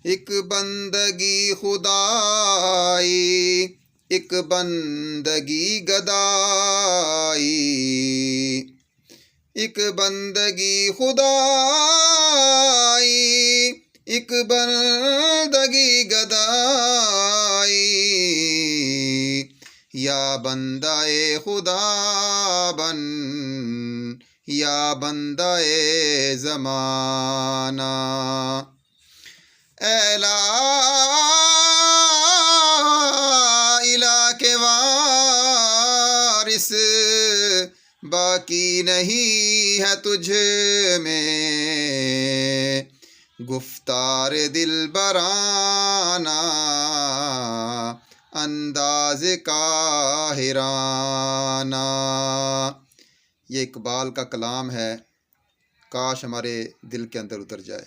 एक बंदगी खुदाई, एक बंदगी गदाई। एक बंदगी खुदाई, एक बंदगी गदाई। या बंदाए खुदा बन, या बंदाए ज़माना। ऐ ला इलाह के वारिस, बाकी नहीं है तुझ में गुफ्तार दिल बराना, अंदाज काहिराना। ये इकबाल का कलाम है, काश हमारे दिल के अंदर उतर जाए।